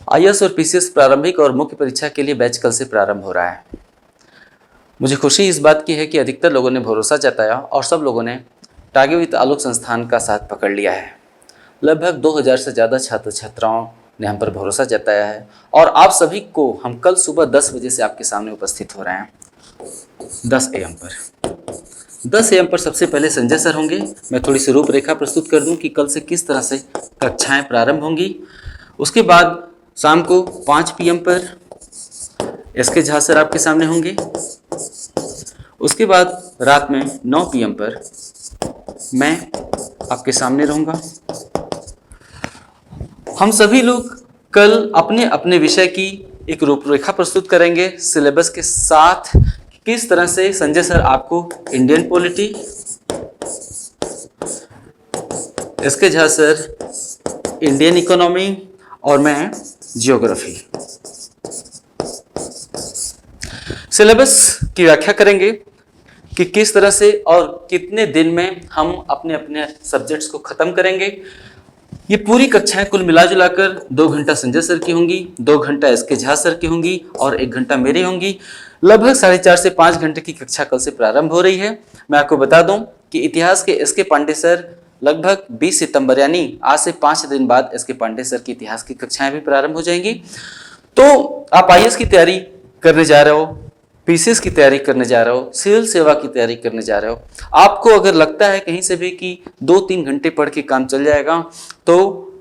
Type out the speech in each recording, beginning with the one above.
IAS और PCS प्रारंभिक और मुख्य परीक्षा के लिए बैच कल से प्रारंभ हो रहा है। मुझे खुशी इस बात की है कि अधिकतर लोगों ने भरोसा जताया और सब लोगों ने टागे विद आलोक संस्थान का साथ पकड़ लिया है। लगभग 2000 से ज़्यादा छात्र छात्राओं ने हम पर भरोसा जताया है और आप सभी को हम कल सुबह 10 बजे से आपके सामने उपस्थित हो रहे हैं। 10 AM पर सबसे पहले संजय सर होंगे। मैं थोड़ी सी रूपरेखा प्रस्तुत कर दूं कि कल से किस तरह से कक्षाएं प्रारंभ होंगी। उसके बाद शाम को 5 PM पर SK झा सर आपके सामने होंगे। उसके बाद रात में 9 PM पर मैं आपके सामने रहूँगा। हम सभी लोग कल अपने अपने विषय की एक रूपरेखा प्रस्तुत करेंगे सिलेबस के साथ। किस तरह से संजय सर आपको Indian polity, SK Jha sir Indian economy और मैं जियोग्राफी। सिलेबस की व्याख्या करेंगे कि किस तरह से और कितने दिन में हम अपने अपने सब्जेक्ट्स को खत्म करेंगे। ये पूरी कक्षाएं कुल मिला जुलाकर 2 घंटा संजय सर की होंगी, 2 घंटा SK झा सर की होंगी और 1 घंटा मेरी होंगी। लगभग 4.5 से 5 घंटे की कक्षा कल से प्रारंभ हो रही है। मैं आपको बता दूं कि इतिहास के SK पांडे सर लगभग 20 सितंबर यानी आज से 5 दिन बाद SK पांडे सर की इतिहास की कक्षाएं भी प्रारंभ हो जाएंगी। तो आप आईएएस की तैयारी करने जा रहे हो, पीसीएस की तैयारी करने जा रहे हो, सिविल सेवा की तैयारी करने जा रहे हो, आपको अगर लगता है कहीं से भी कि 2-3 घंटे पढ़ के काम चल जाएगा तो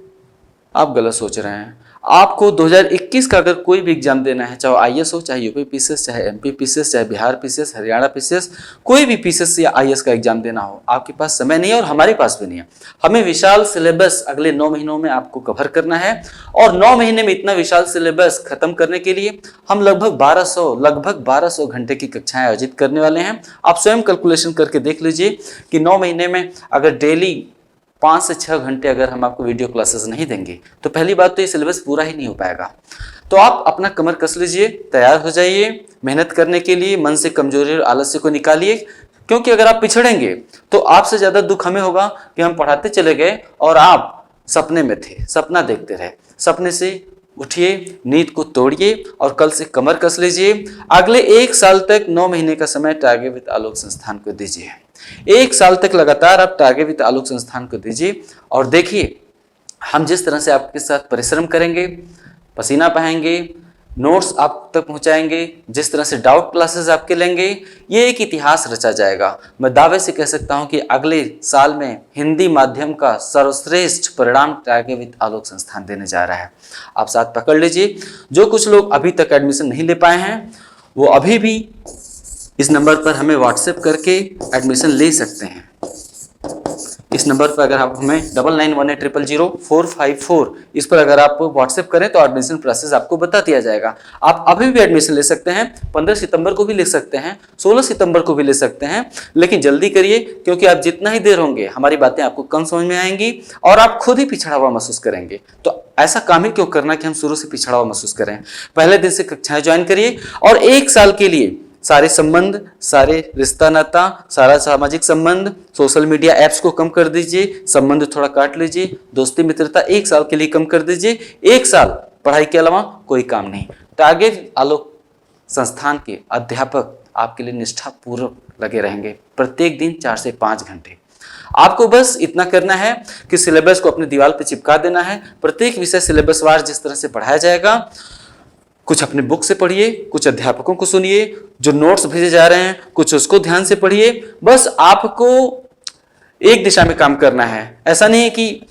आप गलत सोच रहे हैं। आपको 2021 का अगर कोई भी एग्जाम देना है, चाहे आईएएस हो, चाहे यूपी पीसीएस, चाहे एमपी पीसीएस, चाहे बिहार पीसीएस, हरियाणा पीसीएस, कोई भी पीसीएस या आईएएस का एग्जाम देना हो, आपके पास समय नहीं है और हमारे पास भी नहीं है। हमें विशाल सिलेबस अगले 9 महीनों में आपको कवर करना है और 9 महीने में इतना विशाल सिलेबस खत्म करने के लिए हम लगभग 1200 घंटे की कक्षाएं आयोजित करने वाले हैं। आप स्वयं कैलकुलेशन करके देख लीजिए कि 9 महीने में अगर डेली 5 से 6 घंटे अगर हम आपको वीडियो क्लासेस नहीं देंगे तो पहली बात तो ये सिलेबस पूरा ही नहीं हो पाएगा। तो आप अपना कमर कस लीजिए, तैयार हो जाइए मेहनत करने के लिए, मन से कमजोरी और आलस्य को निकालिए, क्योंकि अगर आप पिछड़ेंगे तो आपसे ज़्यादा दुख हमें होगा कि हम पढ़ाते चले गए और आप सपने में थे, सपना देखते रहे। सपने से उठिए, नींद को तोड़िए और कल से कमर कस लीजिए। अगले 1 साल तक 9 महीने का समय टारगेट विद आलोक संस्थान को दीजिए। 1 साल तक लगातार आप टारगेट विद आलोक संस्थान को दीजिए और देखिए हम जिस तरह से आपके साथ परिश्रम करेंगे, पसीना बहाएंगे, नोट्स आप तक पहुंचाएंगे, जिस तरह से डाउट क्लासेस आपके लेंगे, ये एक इतिहास रचा जाएगा। मैं दावे से कह सकता हूं कि अगले साल में हिंदी माध्यम का सर्वश्रेष्ठ परिणाम टारगेट विद आलोक संस्थान देने जा रहा है। आप साथ पकड़ लीजिए। जो कुछ लोग अभी तक एडमिशन नहीं ले पाए हैं वो अभी भी इस नंबर पर हमें व्हाट्सएप करके एडमिशन ले सकते हैं। इस नंबर पर अगर आप हमें 9918000454 इस पर अगर आप व्हाट्सएप करें तो एडमिशन प्रोसेस आपको बता दिया जाएगा। आप अभी भी एडमिशन ले सकते हैं, 15 सितंबर को भी ले सकते हैं, 16 सितंबर को भी ले सकते हैं, लेकिन जल्दी करिए क्योंकि आप जितना ही देर होंगे हमारी बातें आपको कम समझ में आएंगी और आप खुद ही पिछड़ा हुआ महसूस करेंगे। तो ऐसा काम ही क्यों करना कि हम शुरू से पिछड़ा हुआ महसूस करें। पहले दिन से कक्षाएं ज्वाइन करिए और 1 साल के लिए सारे संबंध, सारे रिश्ता नाता, सारा सामाजिक संबंध, सोशल मीडिया ऐप्स को कम कर दीजिए, संबंध थोड़ा काट लीजिए, दोस्ती मित्रता 1 साल के लिए कम कर दीजिए। 1 साल पढ़ाई के अलावा कोई काम नहीं। टारगेट आलोक संस्थान के अध्यापक आपके लिए निष्ठापूर्वक लगे रहेंगे प्रत्येक दिन 4 से 5 घंटे। आपको बस इतना करना है कि सिलेबस को अपने दीवार पर चिपका देना है। प्रत्येक विषय सिलेबस वार जिस तरह से पढ़ाया जाएगा, कुछ अपने बुक से पढ़िए, कुछ अध्यापकों को सुनिए, जो नोट्स भेजे जा रहे हैं कुछ उसको ध्यान से पढ़िए। बस आपको एक दिशा में काम करना है। ऐसा नहीं है कि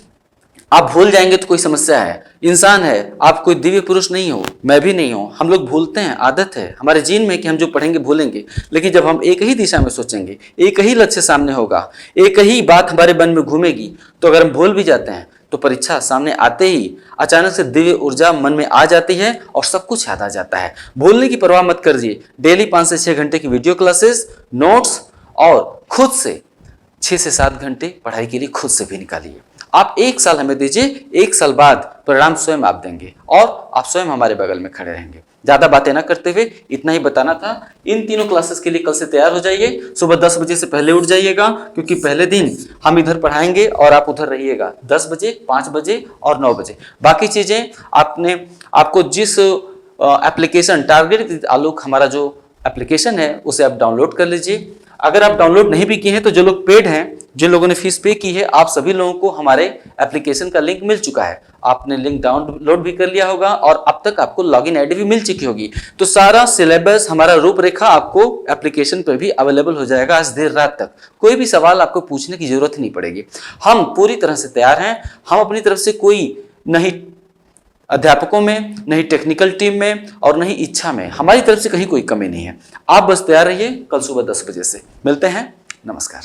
आप भूल जाएंगे तो कोई समस्या है। इंसान है, आप कोई दिव्य पुरुष नहीं हो, मैं भी नहीं हूं। हम लोग भूलते हैं, आदत है हमारे जीन में कि हम जो पढ़ेंगे भूलेंगे। लेकिन जब हम एक ही दिशा में सोचेंगे, एक ही लक्ष्य सामने होगा, एक ही बात हमारे मन में घूमेगी, तो अगर हम भूल भी जाते हैं तो परीक्षा सामने आते ही अचानक से दिव्य ऊर्जा मन में आ जाती है और सब कुछ याद आ जाता है। भूलने की परवाह मत करिए। डेली 5 से 6 घंटे की वीडियो क्लासेस, नोट्स और खुद से 6 से 7 घंटे पढ़ाई के लिए खुद से भी निकालिए। आप 1 साल हमें दीजिए, 1 साल बाद परिणाम स्वयं आप देंगे और आप स्वयं हमारे बगल में खड़े रहेंगे। ज़्यादा बातें ना करते हुए इतना ही बताना था। इन तीनों क्लासेस के लिए कल से तैयार हो जाइए। सुबह 10 बजे से पहले उठ जाइएगा, क्योंकि पहले दिन हम इधर पढ़ाएंगे और आप उधर रहिएगा 10 बजे, 5 बजे और 9 बजे। बाकी चीज़ें आपको जिस एप्लीकेशन टारगेट आलोक हमारा जो एप्लीकेशन है उसे आप डाउनलोड कर लीजिए। अगर आप डाउनलोड नहीं भी किए हैं तो जो लोग पेड हैं, जिन लोगों ने फीस पे की है, आप सभी लोगों को हमारे एप्लीकेशन का लिंक मिल चुका है। आपने लिंक डाउनलोड भी कर लिया होगा और अब तक आपको लॉगिन आईडी भी मिल चुकी होगी। तो सारा सिलेबस, हमारा रूपरेखा आपको एप्लीकेशन पर भी अवेलेबल हो जाएगा आज देर रात तक। कोई भी सवाल आपको पूछने की जरूरत ही नहीं पड़ेगी। हम पूरी तरह से तैयार हैं। हम अपनी तरफ से कोई नहीं अध्यापकों में, नहीं टेक्निकल टीम में और नहीं इच्छा में, हमारी तरफ से कहीं कोई कमी नहीं है। आप बस तैयार रहिए। कल सुबह 10 बजे से मिलते हैं। नमस्कार।